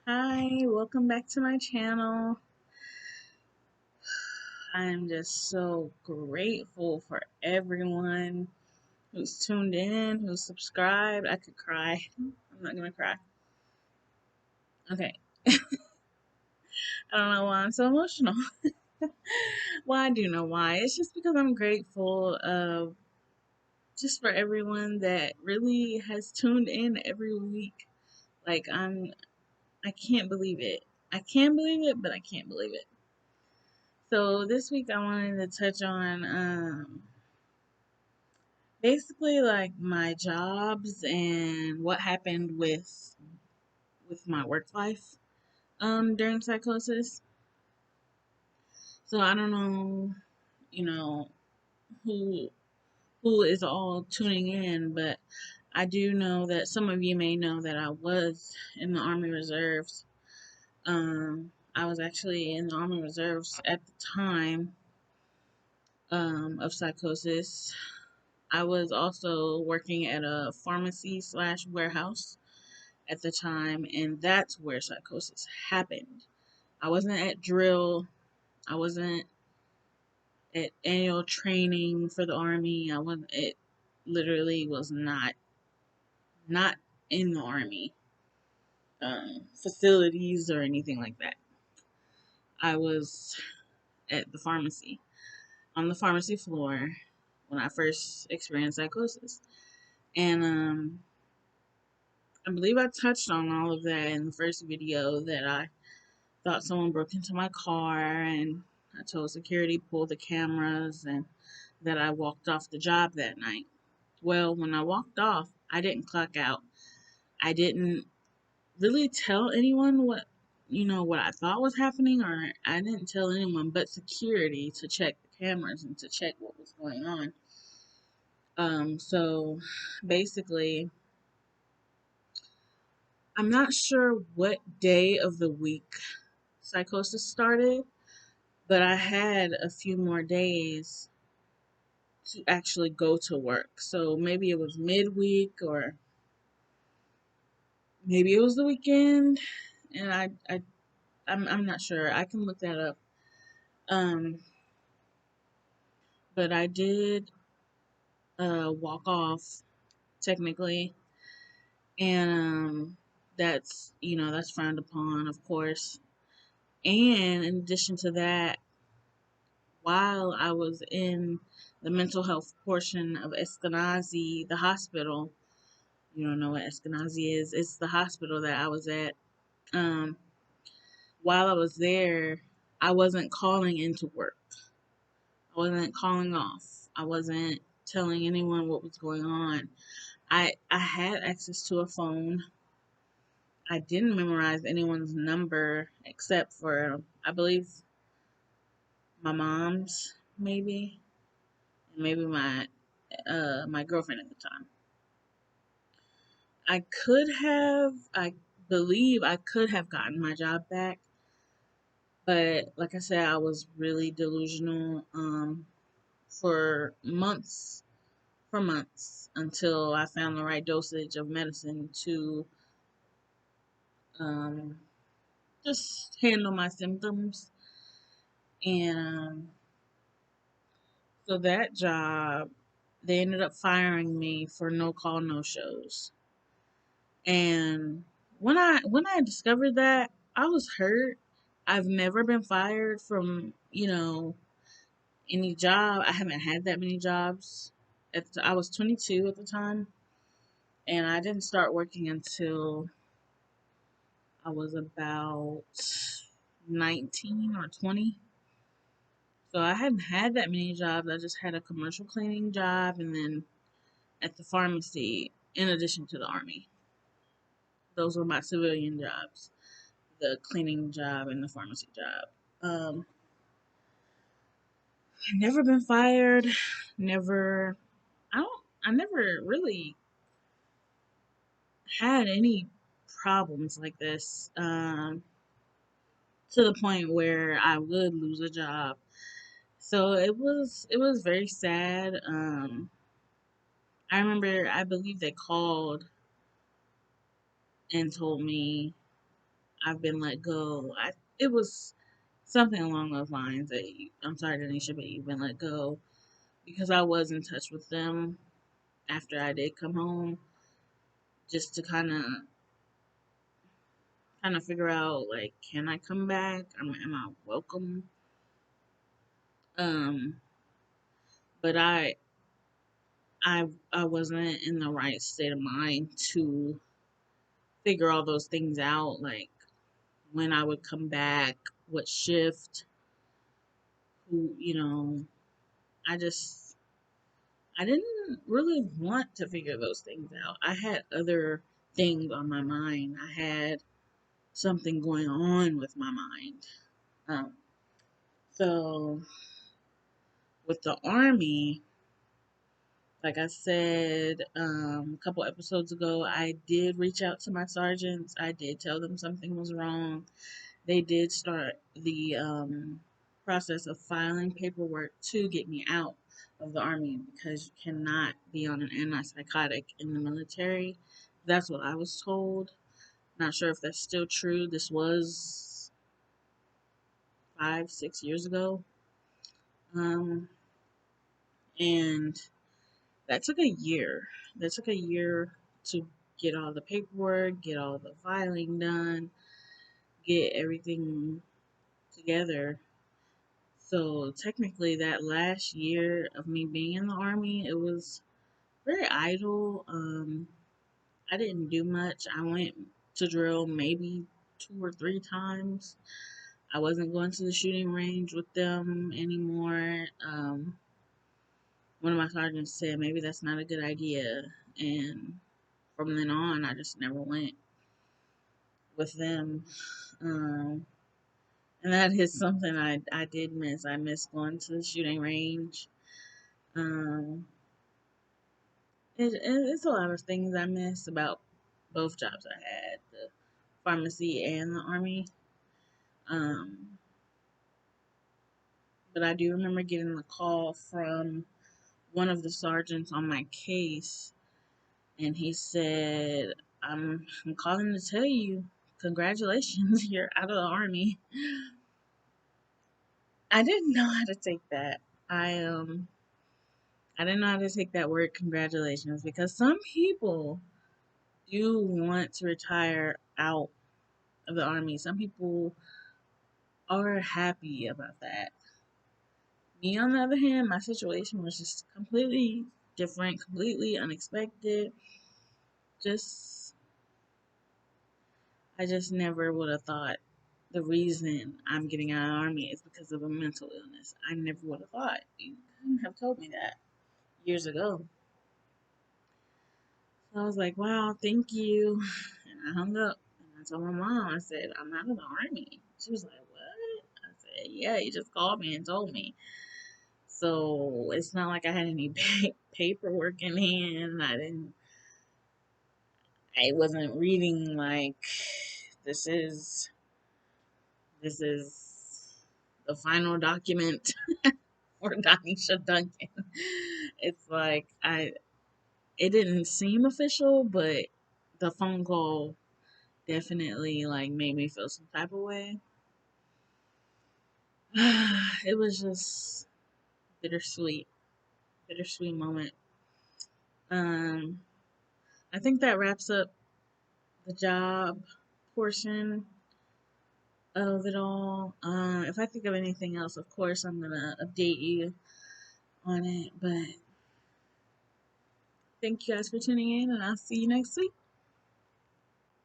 Hi, welcome back to my channel. I am just so grateful for everyone who's tuned in, who's subscribed. I could cry. I'm not gonna cry. Okay. I don't know why I'm so emotional. Well, I do know why. It's just because I'm grateful just for everyone that really has tuned in every week. Like I can't believe it. I can believe it, but I can't believe it. So this week I wanted to touch on basically like my jobs and what happened with my work life during psychosis. So I don't know, you know, who who is all tuning in, but I do know that some of you may know that I was in the Army Reserves. I was actually in the Army Reserves at the time of psychosis. I was also working at a pharmacy slash warehouse at the time, and that's where psychosis happened. I wasn't at drill. I wasn't at annual training for the army. I wasn't. It literally was not in the army facilities or anything like that. I was at the pharmacy on the pharmacy floor when I first experienced psychosis, and I believe I touched on all of that in the first video that I thought someone broke into my car and I told security pull the cameras and that I walked off the job that night. Well, when I walked off, I didn't clock out. I didn't really tell anyone what I thought was happening, or I didn't tell anyone but security to check the cameras and to check what was going on. So basically, I'm not sure what day of the week psychosis started, but I had a few more days to actually go to work. So maybe it was midweek or maybe it was the weekend, and I'm not sure. I can look that up. Um, but I did walk off technically, and that's frowned upon, of course. And in addition to that, while I was in the mental health portion of Eskenazi, the hospital, you don't know what Eskenazi is? It's the hospital that I was at. Um, while I was there, I wasn't calling into work. I wasn't calling off. I wasn't telling anyone what was going on. I had access to a phone. I didn't memorize anyone's number except for I believe my mom's maybe, and maybe my girlfriend at the time. I believe I could have gotten my job back, but like I said, I was really delusional for months until I found the right dosage of medicine to um, just handle my symptoms. And so that job, they ended up firing me for no call, no shows. And when I discovered that, I was hurt. I've never been fired from any job. I haven't had that many jobs. I was 22 at the time, and I didn't start working until I was about 19 or 20. So I hadn't had that many jobs. I just had a commercial cleaning job and then at the pharmacy in addition to the army. Those were my civilian jobs, the cleaning job and the pharmacy job. I've never been fired. Never. I never really had any problems like this to the point where I would lose a job. So it was very sad. I remember I believe they called and told me I've been let go. It was something along those lines that I'm sorry, Denisha, but you've been let go because I was in touch with them after I did come home, just to kind of figure out like, can I come back? Am I welcome? Um, but I wasn't in the right state of mind to figure all those things out, like when I would come back, what shift, who, I just I didn't really want to figure those things out. I had other things on my mind. I had something going on with my mind. Um, so with the army, like I said a couple episodes ago, I did reach out to my sergeants. I did tell them something was wrong. They did start the process of filing paperwork to get me out of the army because you cannot be on an antipsychotic in the military. That's what I was told. Not sure if that's still true. This was 5, 6 years ago. Um, and that took a year. That took a year to get all the paperwork, get all the filing done, get everything together. So technically, that last year of me being in the army, it was very idle. I didn't do much. I went to drill maybe 2 or 3 times. I wasn't going to the shooting range with them anymore. One of my sergeants said maybe that's not a good idea, and from then on, I just never went with them. Um, and that is something I did miss. I miss going to the shooting range. Um, it's a lot of things I miss about both jobs I had, the pharmacy and the army. Um, but I do remember getting a call from one of the sergeants on my case, and he said, I'm calling to tell you, congratulations, you're out of the army. I didn't know how to take that. I didn't know how to take that word congratulations because some people do want to retire out of the army. Some people are happy about that. Me, on the other hand, my situation was just completely different, completely unexpected. Just, I just never would have thought the reason I'm getting out of the army is because of a mental illness. I never would have thought. You couldn't have told me that years ago. So I was like, wow, thank you. And I hung up and I told my mom, I said, I'm out of the army. She was like, what? I said, yeah, you just called me and told me. So it's not like I had any paperwork in hand. I wasn't reading like this is this is the final document for Donisha Duncan. It's like it didn't seem official, but the phone call definitely like made me feel some type of way. It was just bittersweet, bittersweet moment. Um, I think that wraps up the job portion of it all. If I think of anything else, of course, I'm gonna update you on it. But thank you guys for tuning in, and I'll see you next week.